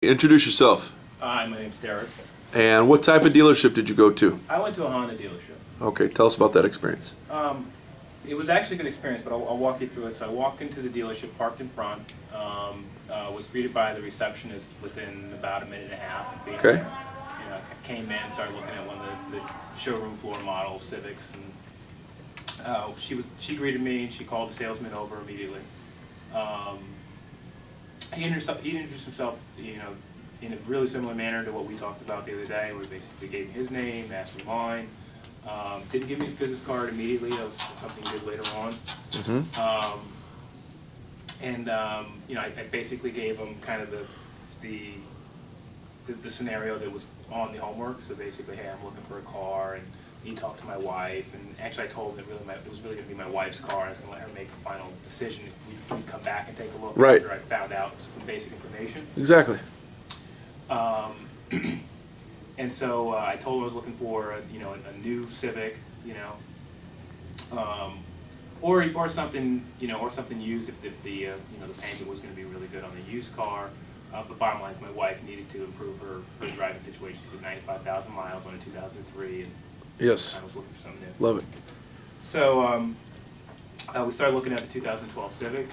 Introduce yourself. Hi, my name's Derek. And what type of dealership did you go to? I went to a Honda dealership. Okay, tell us about that experience. It was actually a good experience, but I'll walk you through it. So I walked into the dealership, parked in front, was greeted by the receptionist within about a minute and a half of being Okay. there. You know, I came in, started looking at one of the showroom floor model Civics, and she greeted me, and she called the salesman over immediately. He introduced himself, you know, in a really similar manner to what we talked about the other day, where he basically gave me his name, asked for mine. Didn't give me his business card immediately. That was something he did later on. You know, I basically gave him kind of the scenario that was on the homework. So basically, hey, I'm looking for a car, and he talked to my wife, and actually I told him that it was really going to be my wife's car, and I was going to let her make the final decision. We'd come back and take a look Right. after I found out some basic information. Exactly. And so I told him I was looking for a new Civic, or something used if the payment was going to be really good on the used car. But bottom line is my wife needed to improve her driving situation. She did 95,000 miles on a 2003, and Yes. I was looking for something new. Love it. So we started looking at the 2012 Civic.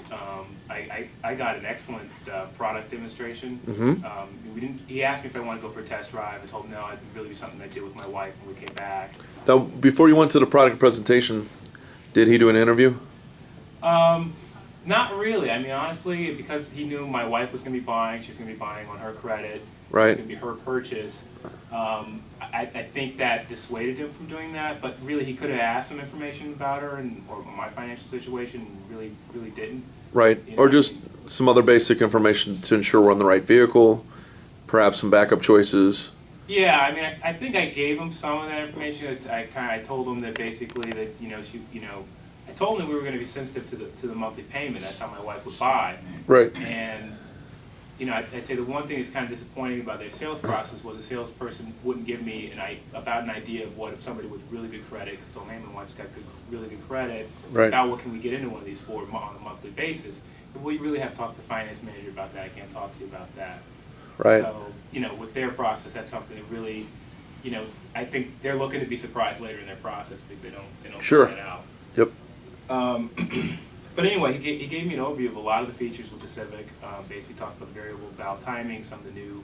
I got an excellent product demonstration. He asked me if I wanted to go for a test drive. I told him no, it'd really be something I'd do with my wife when we came back. Now, before you went to the product presentation, did he do an interview? Not really. I mean, honestly, because he knew my wife was going to be buying, she was going to be buying on her credit. Right. It was going to be her purchase. I think that dissuaded him from doing that, but really he could have asked some information about her or my financial situation, and really didn't. Right. You Or know? just some other basic information to ensure we're on the right vehicle, perhaps some backup choices. Yeah, I mean, I think I gave him some of that information. I told him that basically that I told him that we were going to be sensitive to the monthly payment. That's how my wife would buy. Right. And I'd say the one thing that's kind of disappointing about their sales process was the salesperson wouldn't give me about an idea of what if somebody with really good credit, because told me my wife's got really good credit, Right. about what can we get into one of these for on a monthly basis. So we really have to talk to the finance manager about that. I can't talk to you about that. Right. So, with their process, that's something that really, I think they're looking to be surprised later in their process because they don't Sure. figure that out. Yep. But anyway, he gave me an overview of a lot of the features with the Civic. Basically talked about the variable valve timing, some of the new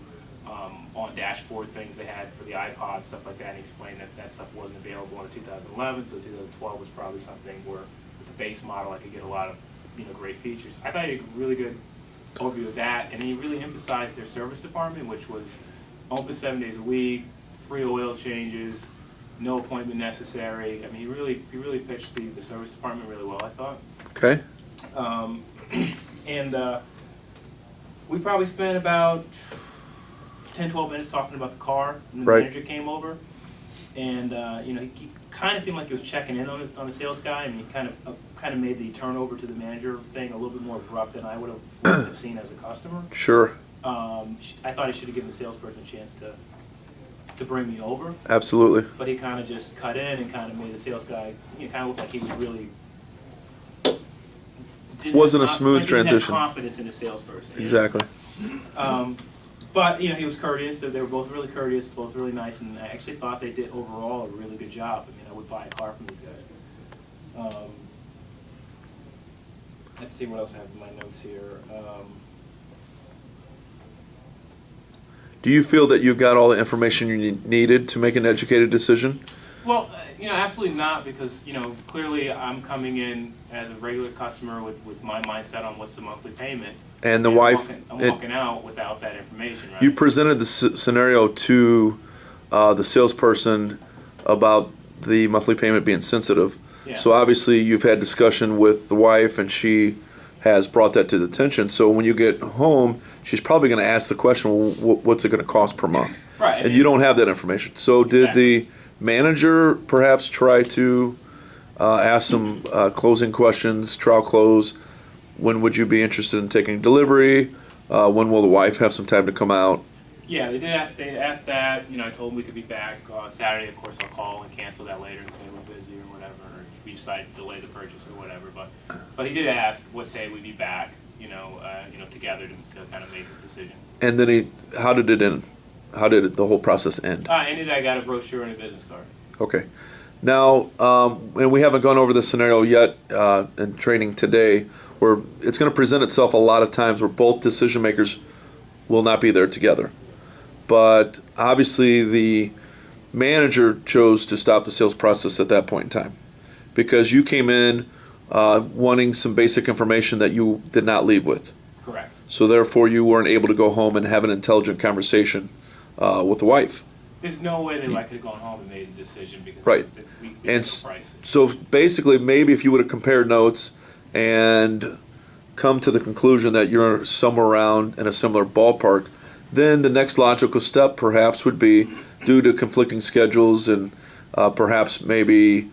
on-dashboard things they had for the iPod, stuff like that, and he explained that stuff wasn't available in 2011, so 2012 was probably something where with the base model I could get a lot of great features. I thought he had a really good overview of that, and he really emphasized their service department, which was open 7 days a week, free oil changes, no appointment necessary. I mean, he really pitched the service department really well, I thought. Okay. We probably spent about 10-12 minutes talking about the car, and the Right. manager came over, and he kind of seemed like he was checking in on the sales guy. I mean, he kind of made the turnover to the manager thing a little bit more abrupt than I would have seen as a customer. Sure. I thought he should have given the salesperson a chance to bring me over, Absolutely. but he kind of just cut in and kind of made the sales guy kind of look like he was really Wasn't a smooth didn't have transition. confidence in the salesperson. Exactly. But he was courteous. They were both really courteous, both really nice, and I actually thought they did overall a really good job. I mean, I would buy a car from these guys. Let's see what else I have in my notes here. Do you feel that you got all the information you needed to make an educated decision? Well, absolutely not, because clearly I'm coming in as a regular customer with my mindset on what's the monthly payment. And the wife, I'm walking out without that information, right? you presented the scenario to the salesperson about the monthly payment being sensitive. Yeah. So obviously you've had discussion with the wife, and she has brought that to the attention. So when you get home, she's probably going to ask the question, well, what's it going to cost per month? Right. And you don't have that information. So did the manager perhaps try to ask some closing questions, trial close? When would you be interested in taking delivery? When will the wife have some time to come out? Yeah, they did ask. They asked that. I told them we could be back Saturday. Of course, I'll call and cancel that later and say we're busy or whatever, or we decide to delay the purchase or whatever. But he did ask what day we'd be back. Together to kind of make a decision. And then how did it end? How did the whole process end? Ended, I got a brochure and a business card. Okay. Now, and we haven't gone over this scenario yet in training today, where it's going to present itself a lot of times where both decision makers will not be there together. But obviously, the manager chose to stop the sales process at that point in time because you came in wanting some basic information that you did not leave with. Correct. So therefore, you weren't able to go home and have an intelligent conversation with the wife. There's no way that I could have gone home and made a decision because Right. we And the price. so basically, maybe if you would have compared notes and come to the conclusion that you're somewhere around in a similar ballpark, then the next logical step perhaps would be, due to conflicting schedules and perhaps maybe,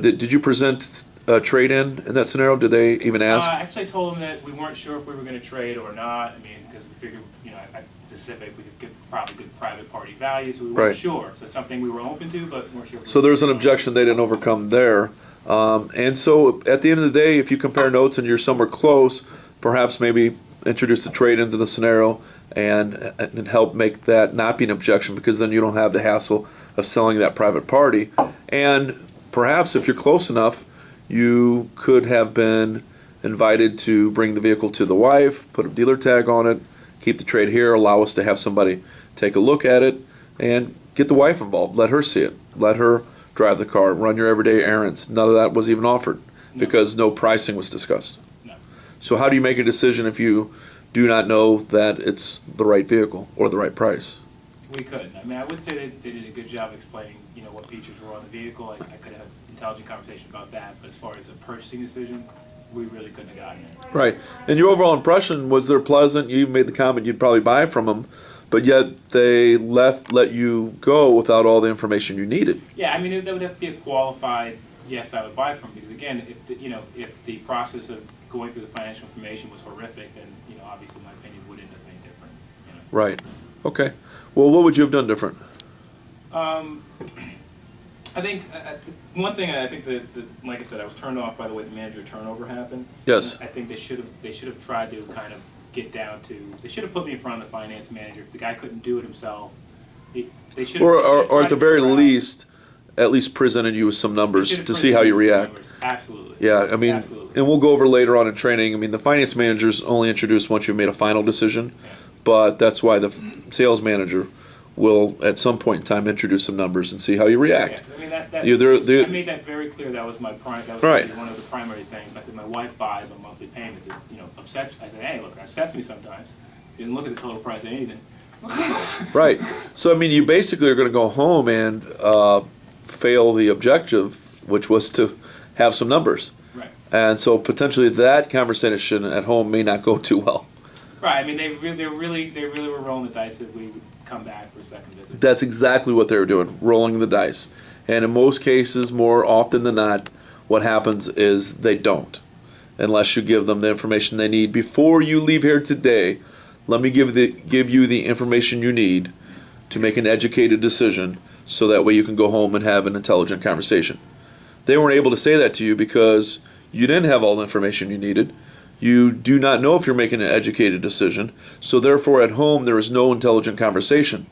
did you present a trade-in in that scenario? Did they even ask? Actually, I told them that we weren't sure if we were going to trade or not. I mean, because we figured, it's a Civic, we could get probably good private party value, so we weren't Right. sure. So it's something we were open to, but weren't sure. If we So were there's an gonna- objection they didn't overcome there. And so at the end of the day, if you compare notes and you're somewhere close, perhaps maybe introduce the trade into the scenario and help make that not be an objection, because then you don't have the hassle of selling that private party. And perhaps if you're close enough, you could have been invited to bring the vehicle to the wife, put a dealer tag on it, keep the trade here, allow us to have somebody take a look at it, and get the wife involved. Let her see it. Let her drive the car, run your everyday errands. None of that was even offered because no pricing was discussed. No. So how do you make a decision if you do not know that it's the right vehicle or the right price? We could. I mean, I would say they did a good job explaining, what features were on the vehicle. I could have intelligent conversation about that, but as far as a purchasing decision, we really couldn't have gotten it. Right. And your overall impression, was they're pleasant? You made the comment you'd probably buy from them, but yet they let you go without all the information you needed. Yeah, I mean, that would have to be a qualified, yes, I would buy from, because again, if the process of going through the financial information was horrific, then, obviously my opinion would end up being different. Right. Okay. Well, what would you have done different? I think one thing I think that like I said, I was turned off by the way the manager turnover happened. Yes. I think they should have tried to kind of get down to. They should have put me in front of the finance manager. If the guy couldn't do it himself, they should. Or at the very least, at least presented you with some numbers to see how you react. Absolutely. Yeah, I mean, Absolutely. and we'll go over later on in training. I mean, the finance manager's only introduced once you've made a final decision, but that's why the sales manager will, at some point in time, introduce some numbers and see how you react. Yeah, I mean, They're- I made that very clear. That was my that was Right. one of the primary things. I said my wife buys on monthly payments. It, upsets. I said, hey, look, it upsets me sometimes. Didn't look at the total price of anything. Right. So, I mean, you basically are going to go home and fail the objective, which was to have some numbers. Right. And so potentially that conversation at home may not go too well. Right. I mean, they really were rolling the dice that we would come back for a second visit. That's exactly what they were doing, rolling the dice. And in most cases, more often than not, what happens is they don't, unless you give them the information they need. Before you leave here today, let me give you the information you need to make an educated decision, so that way you can go home and have an intelligent conversation. They weren't able to say that to you because you didn't have all the information you needed. You do not know if you're making an educated decision, so therefore at home there is no intelligent conversation.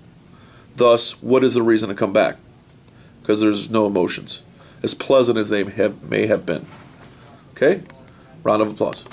Thus, what is the reason to come back? Because there's no emotions, as pleasant as they may have been. Okay? Round of applause.